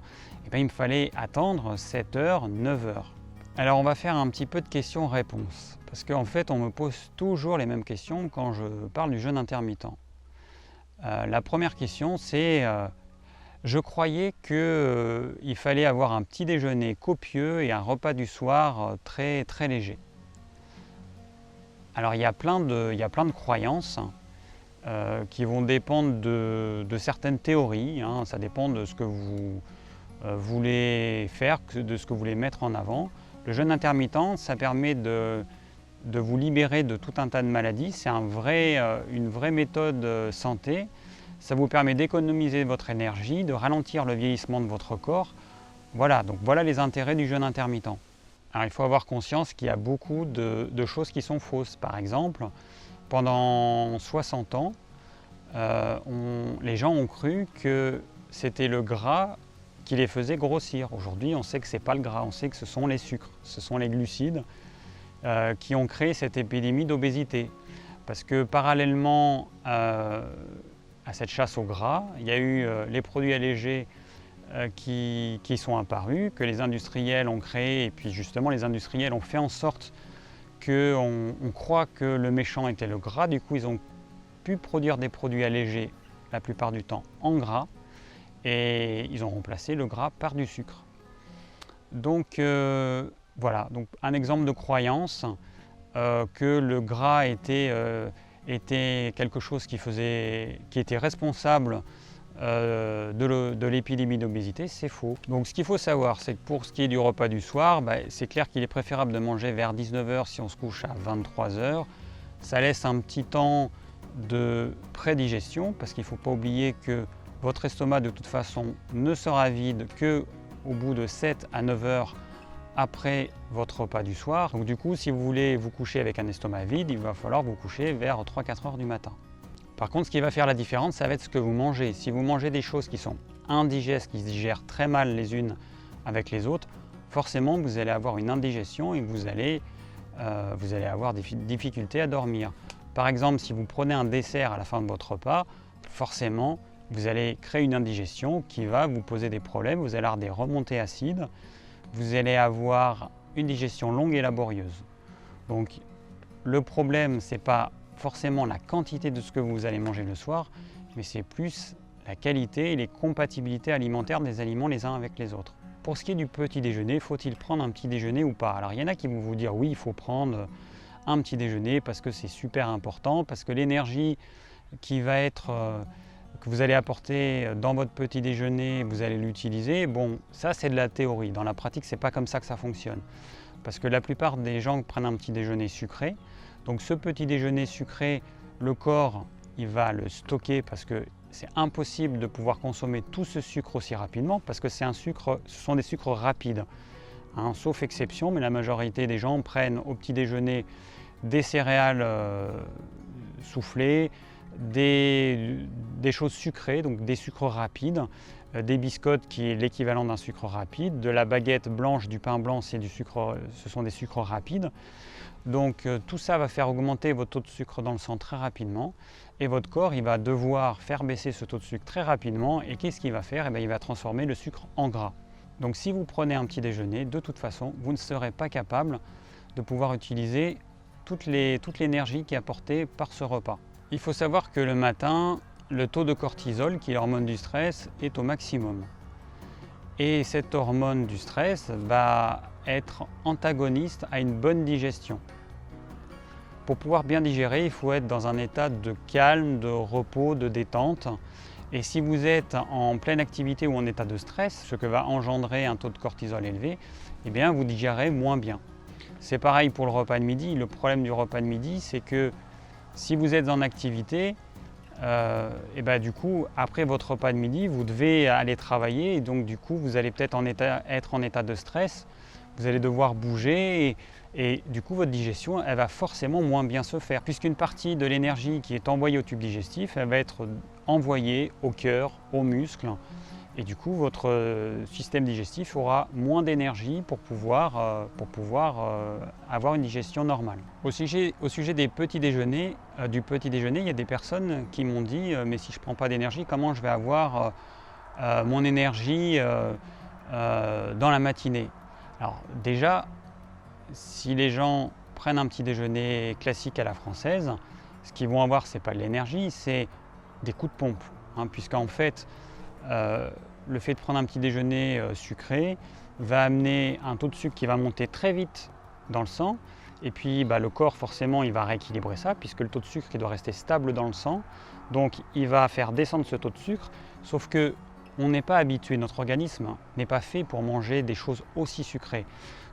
il me fallait attendre 7 heures, 9 heures. Alors on va faire un petit peu de questions-réponses, parce qu'en fait on me pose toujours les mêmes questions quand je parle du jeûne intermittent. La première question c'est, je croyais qu'il fallait avoir un petit déjeuner copieux et un repas du soir très, très léger. Alors il y a plein de croyances qui vont dépendre de certaines théories, hein. Ça dépend de ce que vous voulez faire, de ce que vous voulez mettre en avant. Le jeûne intermittent, ça permet de vous libérer de tout un tas de maladies. C'est une vraie méthode santé. Ça vous permet d'économiser votre énergie, de ralentir le vieillissement de votre corps. Voilà, donc voilà les intérêts du jeûne intermittent. Alors il faut avoir conscience qu'il y a beaucoup de choses qui sont fausses. Par exemple, pendant 60 ans, les gens ont cru que c'était le gras qui les faisait grossir. Aujourd'hui, on sait que ce n'est pas le gras, on sait que ce sont les sucres, ce sont les glucides qui ont créé cette épidémie d'obésité. Parce que parallèlement à cette chasse au gras, il y a eu les produits allégés qui sont apparus, que les industriels ont créés, et puis justement les industriels ont fait en sorte qu'on croit que le méchant était le gras. Du coup, ils ont pu produire des produits allégés la plupart du temps en gras, et ils ont remplacé le gras par du sucre. Donc voilà, donc un exemple de croyance que le gras était quelque chose qui était responsable de l'épidémie d'obésité, c'est faux. Donc ce qu'il faut savoir, c'est que pour ce qui est du repas du soir, c'est clair qu'il est préférable de manger vers 19 h si on se couche à 23 h. Ça laisse un petit temps de prédigestion, parce qu'il ne faut pas oublier que votre estomac de toute façon ne sera vide qu'au bout de 7 à 9 heures après votre repas du soir. Donc du coup, si vous voulez vous coucher avec un estomac vide, il va falloir vous coucher vers 3-4 heures du matin. Par contre, ce qui va faire la différence, ça va être ce que vous mangez. Si vous mangez des choses qui sont indigestes, qui se digèrent très mal les unes avec les autres, forcément vous allez avoir une indigestion et vous allez avoir des difficultés à dormir. Par exemple, si vous prenez un dessert à la fin de votre repas, forcément vous allez créer une indigestion qui va vous poser des problèmes, vous allez avoir des remontées acides, vous allez avoir une digestion longue et laborieuse. Donc le problème, ce n'est pas forcément la quantité de ce que vous allez manger le soir, mais c'est plus la qualité et les compatibilités alimentaires des aliments les uns avec les autres. Pour ce qui est du petit déjeuner, faut-il prendre un petit déjeuner ou pas? Alors il y en a qui vont vous dire oui, il faut prendre un petit déjeuner parce que c'est super important, parce que l'énergie qui va être que vous allez apporter dans votre petit déjeuner, vous allez l'utiliser. Bon, ça c'est de la théorie. Dans la pratique, c'est pas comme ça que ça fonctionne. Parce que la plupart des gens prennent un petit déjeuner sucré. Donc ce petit déjeuner sucré, le corps, il va le stocker parce que c'est impossible de pouvoir consommer tout ce sucre aussi rapidement parce que ce sont des sucres rapides. Hein, sauf exception, mais la majorité des gens prennent au petit déjeuner des céréales soufflées, des choses sucrées, donc des sucres rapides, des biscottes qui est l'équivalent d'un sucre rapide, de la baguette blanche, du pain blanc, ce sont des sucres rapides. Donc tout ça va faire augmenter votre taux de sucre dans le sang très rapidement et votre corps il va devoir faire baisser ce taux de sucre très rapidement et qu'est-ce qu'il va faire? Il va transformer le sucre en gras. Donc si vous prenez un petit déjeuner, de toute façon, vous ne serez pas capable de pouvoir utiliser toute l'énergie qui est apportée par ce repas. Il faut savoir que le matin, le taux de cortisol, qui est l'hormone du stress, est au maximum. Et cette hormone du stress va être antagoniste à une bonne digestion. Pour pouvoir bien digérer, il faut être dans un état de calme, de repos, de détente. Et si vous êtes en pleine activité ou en état de stress, ce que va engendrer un taux de cortisol élevé, eh bien vous digérez moins bien. C'est pareil pour le repas de midi. Le problème du repas de midi, c'est que si vous êtes en activité, du coup, après votre repas de midi, vous devez aller travailler et donc du coup, vous allez peut-être être en état de stress, vous allez devoir bouger et du coup, votre digestion, elle va forcément moins bien se faire puisqu'une partie de l'énergie qui est envoyée au tube digestif, elle va être envoyée au cœur, aux muscles Et du coup, votre système digestif aura moins d'énergie pour pouvoir avoir une digestion normale. Au sujet des petits déjeuners, il y a des personnes qui m'ont dit mais si je ne prends pas d'énergie, comment je vais avoir mon énergie dans la matinée? Alors déjà, si les gens prennent un petit déjeuner classique à la française, ce qu'ils vont avoir, ce n'est pas de l'énergie, c'est des coups de pompe, puisqu'en fait, le fait de prendre un petit déjeuner sucré va amener un taux de sucre qui va monter très vite dans le sang, et puis le corps forcément il va rééquilibrer ça, puisque le taux de sucre il doit rester stable dans le sang, donc il va faire descendre ce taux de sucre, sauf que on n'est pas habitué, notre organisme n'est pas fait pour manger des choses aussi sucrées.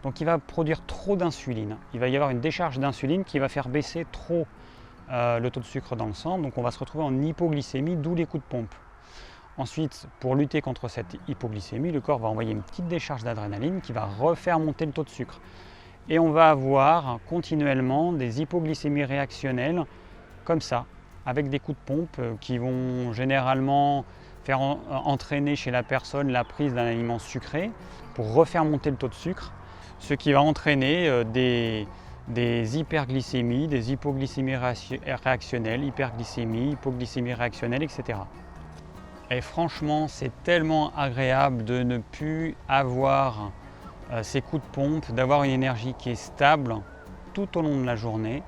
Donc il va produire trop d'insuline. Il va y avoir une décharge d'insuline qui va faire baisser trop le taux de sucre dans le sang. Donc on va se retrouver en hypoglycémie, d'où les coups de pompe. Ensuite, pour lutter contre cette hypoglycémie, le corps va envoyer une petite décharge d'adrénaline qui va refaire monter le taux de sucre. Et on va avoir continuellement des hypoglycémies réactionnelles comme ça, avec des coups de pompe qui vont généralement faire entraîner chez la personne la prise d'un aliment sucré pour refaire monter le taux de sucre, ce qui va entraîner des hyperglycémies, des hypoglycémies réactionnelles, hyperglycémie, hypoglycémie réactionnelle, etc. Et franchement, c'est tellement agréable de ne plus avoir ces coups de pompe, d'avoir une énergie qui est stable tout au long de la journée.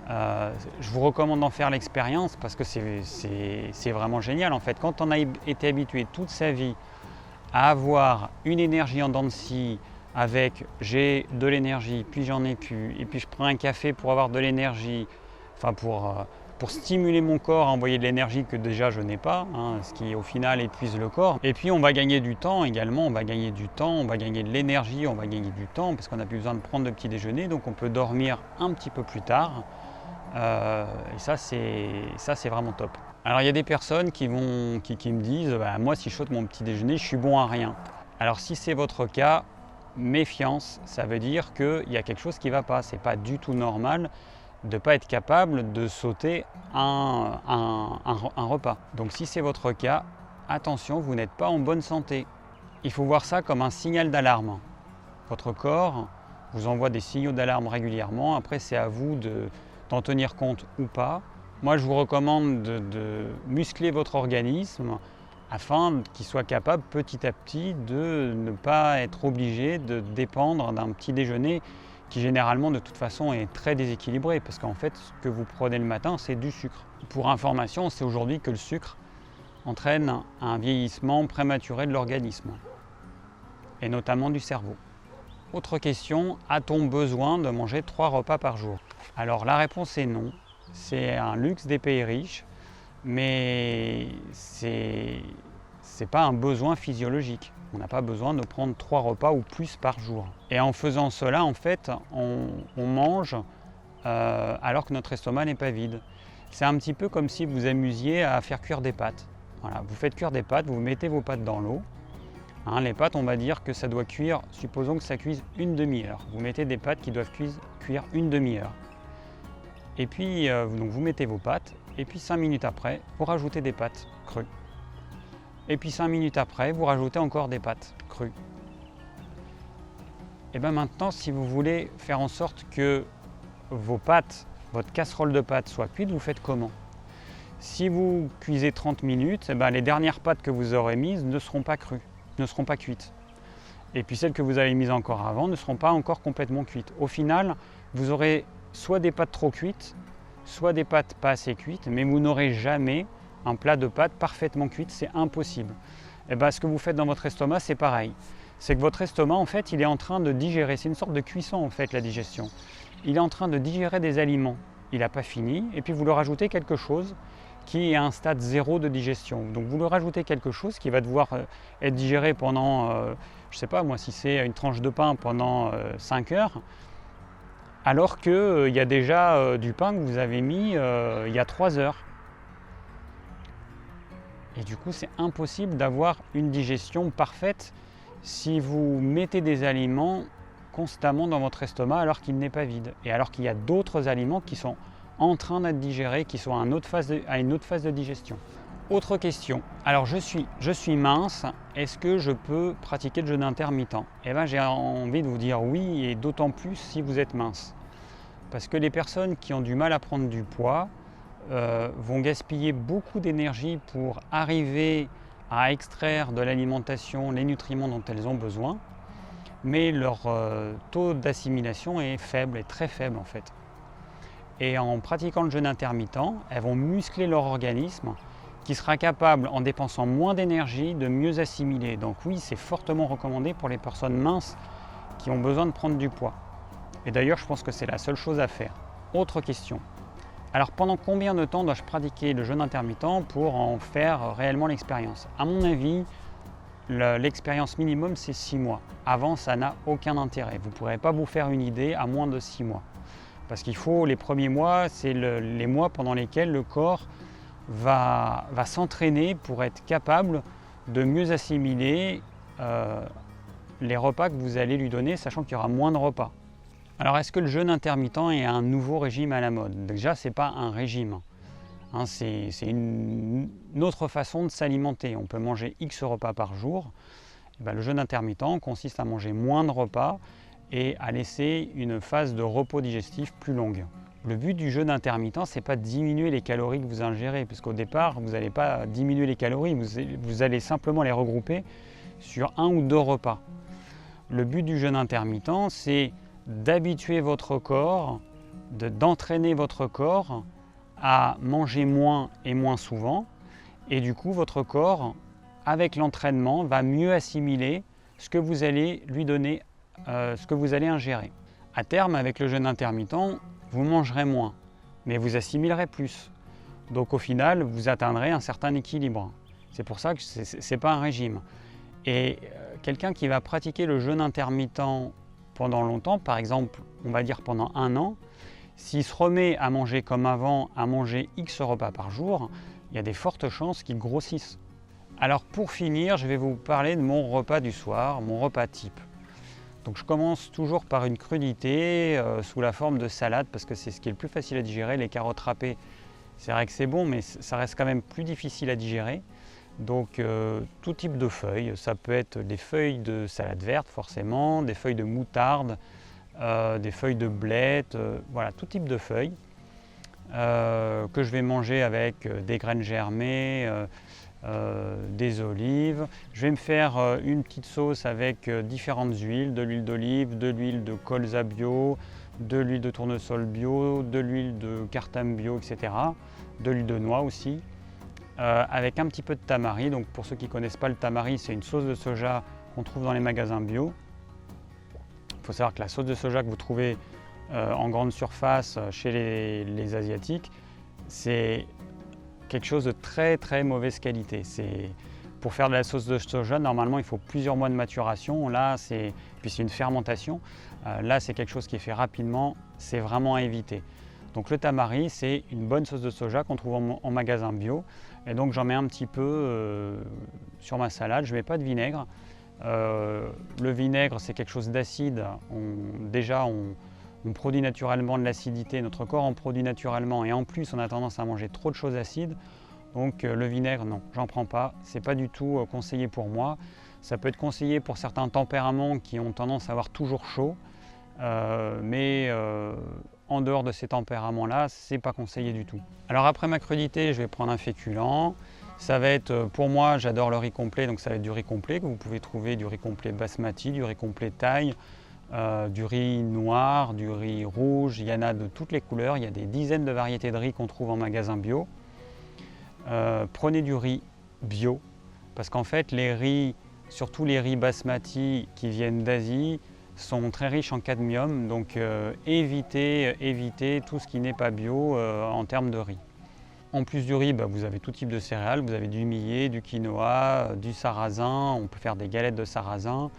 Je vous recommande d'en faire l'expérience parce que c'est vraiment génial en fait. Quand on a été habitué toute sa vie à avoir une énergie en dents de scie avec j'ai de l'énergie, puis j'en ai plus, et puis je prends un café pour avoir de l'énergie, enfin pour stimuler mon corps à envoyer de l'énergie que déjà je n'ai pas, ce qui au final épuise le corps. Et puis on va gagner du temps également, on va gagner de l'énergie, on va gagner du temps parce qu'on n'a plus besoin de prendre de petit déjeuner, donc on peut dormir un petit peu plus tard. Et ça c'est vraiment top. Alors il y a des personnes qui me disent moi si je saute mon petit déjeuner je suis bon à rien. Alors si c'est votre cas, méfiance, ça veut dire qu'il y a quelque chose qui ne va pas. C'est pas du tout normal de ne pas être capable de sauter un repas. Donc si c'est votre cas, attention, vous n'êtes pas en bonne santé. Il faut voir ça comme un signal d'alarme. Votre corps vous envoie des signaux d'alarme régulièrement. Après c'est à vous d'en tenir compte ou pas. Moi, je vous recommande de muscler votre organisme afin qu'il soit capable petit à petit de ne pas être obligé de dépendre d'un petit déjeuner qui généralement de toute façon est très déséquilibré parce qu'en fait, ce que vous prenez le matin, c'est du sucre. Pour information, on sait aujourd'hui que le sucre entraîne un vieillissement prématuré de l'organisme et notamment du cerveau. Autre question, a-t-on besoin de manger 3 repas par jour? Alors la réponse est non, c'est un luxe des pays riches, mais c'est pas un besoin physiologique. On n'a pas besoin de prendre 3 repas ou plus par jour. Et en faisant cela, en fait, on mange alors que notre estomac n'est pas vide. C'est un petit peu comme si vous amusiez à faire cuire des pâtes. Voilà, vous faites cuire des pâtes, vous mettez vos pâtes dans l'eau. Les pâtes, on va dire que ça doit cuire, supposons que ça cuise une demi-heure. Vous mettez des pâtes qui doivent cuire une demi-heure. Et puis, donc vous mettez vos pâtes, et puis 5 minutes après, vous rajoutez des pâtes crues. Et puis 5 minutes après, vous rajoutez encore des pâtes crues. Et bien maintenant, si vous voulez faire en sorte que vos pâtes, votre casserole de pâtes soit cuite, vous faites comment? Si vous cuisez 30 minutes, les dernières pâtes que vous aurez mises ne seront pas crues, ne seront pas cuites. Et puis celles que vous avez mises encore avant ne seront pas encore complètement cuites. Au final, vous aurez soit des pâtes trop cuites, soit des pâtes pas assez cuites, mais vous n'aurez jamais un plat de pâtes parfaitement cuites, c'est impossible. Et ce que vous faites dans votre estomac, c'est pareil. C'est que votre estomac, en fait, il est en train de digérer, c'est une sorte de cuisson, en fait, la digestion. Il est en train de digérer des aliments, il n'a pas fini, et puis vous leur rajoutez quelque chose qui est à un stade 0 de digestion. Donc vous leur rajoutez quelque chose qui va devoir être digéré pendant, je ne sais pas moi, si c'est une tranche de pain pendant 5 heures, alors qu'il y a déjà du pain que vous avez mis il y a 3 heures. Et du coup, c'est impossible d'avoir une digestion parfaite si vous mettez des aliments constamment dans votre estomac alors qu'il n'est pas vide. Et alors qu'il y a d'autres aliments qui sont en train d'être digérés, qui sont à une autre phase de digestion. Autre question. Alors je suis mince, est-ce que je peux pratiquer le jeûne intermittent? Eh bien j'ai envie de vous dire oui, et d'autant plus si vous êtes mince. Parce que les personnes qui ont du mal à prendre du poids vont gaspiller beaucoup d'énergie pour arriver à extraire de l'alimentation les nutriments dont elles ont besoin, mais leur taux d'assimilation est faible, est très faible en fait. Et en pratiquant le jeûne intermittent, elles vont muscler leur organisme qui sera capable, en dépensant moins d'énergie, de mieux assimiler. Donc oui, c'est fortement recommandé pour les personnes minces qui ont besoin de prendre du poids. Et d'ailleurs, je pense que c'est la seule chose à faire. Autre question. Alors pendant combien de temps dois-je pratiquer le jeûne intermittent pour en faire réellement l'expérience? À mon avis, l'expérience minimum c'est 6 mois. Avant, ça n'a aucun intérêt. Vous ne pourrez pas vous faire une idée à moins de 6 mois. Parce qu'il faut, les premiers mois, c'est les mois pendant lesquels le corps va s'entraîner pour être capable de mieux assimiler les repas que vous allez lui donner, sachant qu'il y aura moins de repas. Alors est-ce que le jeûne intermittent est un nouveau régime à la mode? Déjà, ce n'est pas un régime, hein, c'est une autre façon de s'alimenter. On peut manger X repas par jour. Et bien, le jeûne intermittent consiste à manger moins de repas et à laisser une phase de repos digestif plus longue. Le but du jeûne intermittent, ce n'est pas de diminuer les calories que vous ingérez, parce qu'au départ, vous n'allez pas diminuer les calories, vous allez simplement les regrouper sur 1 ou 2 repas. Le but du jeûne intermittent, c'est d'habituer votre corps, d'entraîner votre corps à manger moins et moins souvent, et du coup, votre corps, avec l'entraînement, va mieux assimiler ce que vous allez lui donner, ce que vous allez ingérer. À terme, avec le jeûne intermittent, vous mangerez moins, mais vous assimilerez plus. Donc au final, vous atteindrez un certain équilibre. C'est pour ça que ce n'est pas un régime. Et quelqu'un qui va pratiquer le jeûne intermittent pendant longtemps, par exemple, on va dire pendant 1 an, s'il se remet à manger comme avant, à manger X repas par jour, il y a des fortes chances qu'il grossisse. Alors pour finir, je vais vous parler de mon repas du soir, mon repas type. Donc je commence toujours par une crudité sous la forme de salade parce que c'est ce qui est le plus facile à digérer. Les carottes râpées, c'est vrai que c'est bon, mais ça reste quand même plus difficile à digérer. Donc tout type de feuilles, ça peut être des feuilles de salade verte forcément, des feuilles de moutarde, des feuilles de blettes, voilà, tout type de feuilles que je vais manger avec des graines germées, des olives. Je vais me faire une petite sauce avec différentes huiles, de l'huile d'olive, de l'huile de colza bio, de l'huile de tournesol bio, de l'huile de cartame bio, etc. De l'huile de noix aussi, avec un petit peu de tamari. Donc pour ceux qui ne connaissent pas le tamari, c'est une sauce de soja qu'on trouve dans les magasins bio. Il faut savoir que la sauce de soja que vous trouvez en grande surface chez les Asiatiques, c'est quelque chose de très très mauvaise qualité. Pour faire de la sauce de soja, normalement il faut plusieurs mois de maturation. Là, puis c'est une fermentation. Là, c'est quelque chose qui est fait rapidement. C'est vraiment à éviter. Donc le tamari, c'est une bonne sauce de soja qu'on trouve en magasin bio. Et donc j'en mets un petit peu sur ma salade. Je ne mets pas de vinaigre. Le vinaigre, c'est quelque chose d'acide. On produit naturellement de l'acidité, notre corps en produit naturellement et en plus on a tendance à manger trop de choses acides. Donc le vinaigre, non, j'en prends pas, c'est pas du tout conseillé pour moi. Ça peut être conseillé pour certains tempéraments qui ont tendance à avoir toujours chaud, mais en dehors de ces tempéraments-là, c'est pas conseillé du tout. Alors après ma crudité, je vais prendre un féculent. Ça va être, pour moi, j'adore le riz complet, donc ça va être du riz complet que vous pouvez trouver, du riz complet basmati, du riz complet thaï. Du riz noir, du riz rouge, il y en a de toutes les couleurs, il y a des dizaines de variétés de riz qu'on trouve en magasin bio. Prenez du riz bio, parce qu'en fait les riz, surtout les riz basmati qui viennent d'Asie, sont très riches en cadmium, donc évitez tout ce qui n'est pas bio en termes de riz. En plus du riz, vous avez tout type de céréales, vous avez du millet, du quinoa, du sarrasin, on peut faire des galettes de sarrasin.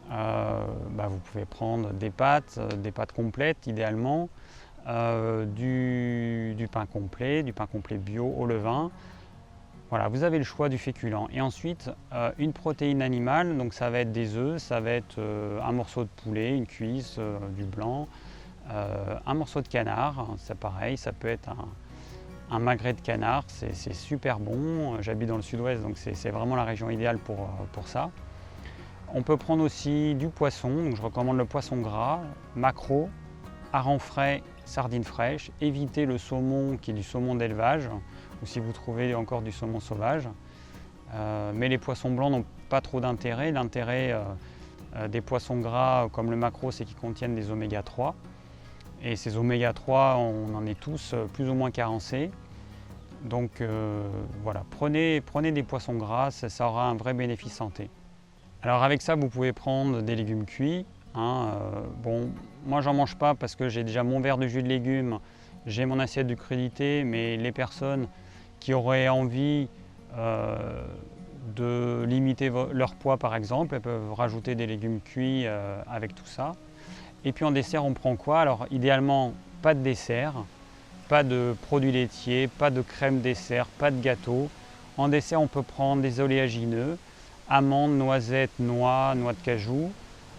Vous pouvez prendre des pâtes complètes idéalement, du pain complet bio au levain. Voilà, vous avez le choix du féculent. Et ensuite, une protéine animale, donc ça va être des œufs, ça va être un morceau de poulet, une cuisse, du blanc, un morceau de canard, c'est pareil, ça peut être un magret de canard, c'est super bon. J'habite dans le sud-ouest, donc c'est vraiment la région idéale pour ça. On peut prendre aussi du poisson, donc je recommande le poisson gras, maquereau, hareng frais, sardines fraîches. Évitez le saumon qui est du saumon d'élevage, ou si vous trouvez encore du saumon sauvage. Mais les poissons blancs n'ont pas trop d'intérêt. L'intérêt des poissons gras comme le maquereau, c'est qu'ils contiennent des oméga 3. Et ces oméga 3, on en est tous plus ou moins carencés. Donc voilà, prenez des poissons gras, ça aura un vrai bénéfice santé. Alors avec ça, vous pouvez prendre des légumes cuits. Bon, moi j'en mange pas parce que j'ai déjà mon verre de jus de légumes, j'ai mon assiette de crudités, mais les personnes qui auraient envie de limiter leur poids par exemple, elles peuvent rajouter des légumes cuits avec tout ça. Et puis en dessert, on prend quoi? Alors idéalement, pas de dessert, pas de produits laitiers, pas de crème dessert, pas de gâteau. En dessert, on peut prendre des oléagineux, amandes, noisettes, noix de cajou,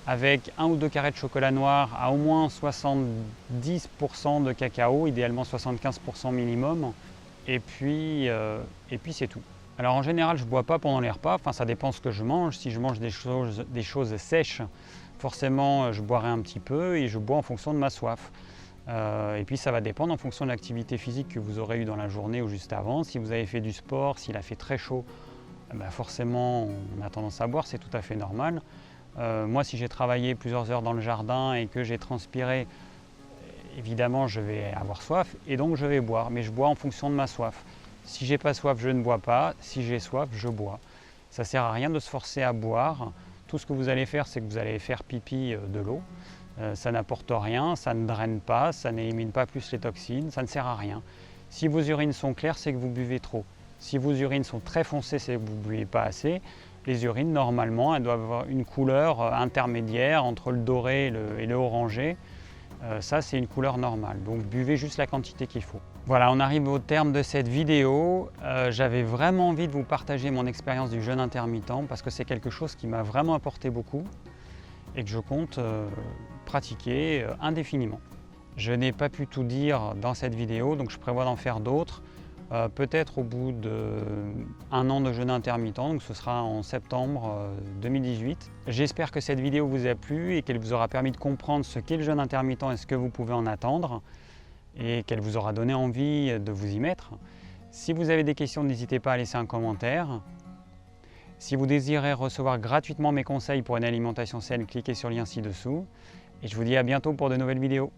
avec 1 ou 2 carrés de chocolat noir à au moins 70% de cacao, idéalement 75% minimum. Et puis c'est tout. Alors en général, je ne bois pas pendant les repas, enfin ça dépend ce que je mange. Si je mange des choses sèches, forcément je boirai un petit peu et je bois en fonction de ma soif. Et puis ça va dépendre en fonction de l'activité physique que vous aurez eue dans la journée ou juste avant. Si vous avez fait du sport, s'il a fait très chaud, forcément on a tendance à boire, c'est tout à fait normal. Moi si j'ai travaillé plusieurs heures dans le jardin et que j'ai transpiré, évidemment je vais avoir soif et donc je vais boire, mais je bois en fonction de ma soif. Si j'ai pas soif, je ne bois pas, si j'ai soif, je bois. Ça ne sert à rien de se forcer à boire. Tout ce que vous allez faire, c'est que vous allez faire pipi de l'eau. Ça n'apporte rien, ça ne draine pas, ça n'élimine pas plus les toxines, ça ne sert à rien. Si vos urines sont claires, c'est que vous buvez trop. Si vos urines sont très foncées, c'est que vous ne buvez pas assez. Les urines, normalement, elles doivent avoir une couleur intermédiaire entre le doré et le orangé. Ça, c'est une couleur normale. Donc, buvez juste la quantité qu'il faut. Voilà, on arrive au terme de cette vidéo. J'avais vraiment envie de vous partager mon expérience du jeûne intermittent parce que c'est quelque chose qui m'a vraiment apporté beaucoup et que je compte pratiquer indéfiniment. Je n'ai pas pu tout dire dans cette vidéo, donc je prévois d'en faire d'autres. Peut-être au bout d'1 an de jeûne intermittent, donc ce sera en septembre 2018. J'espère que cette vidéo vous a plu et qu'elle vous aura permis de comprendre ce qu'est le jeûne intermittent et ce que vous pouvez en attendre et qu'elle vous aura donné envie de vous y mettre. Si vous avez des questions, n'hésitez pas à laisser un commentaire. Si vous désirez recevoir gratuitement mes conseils pour une alimentation saine, cliquez sur le lien ci-dessous. Et je vous dis à bientôt pour de nouvelles vidéos.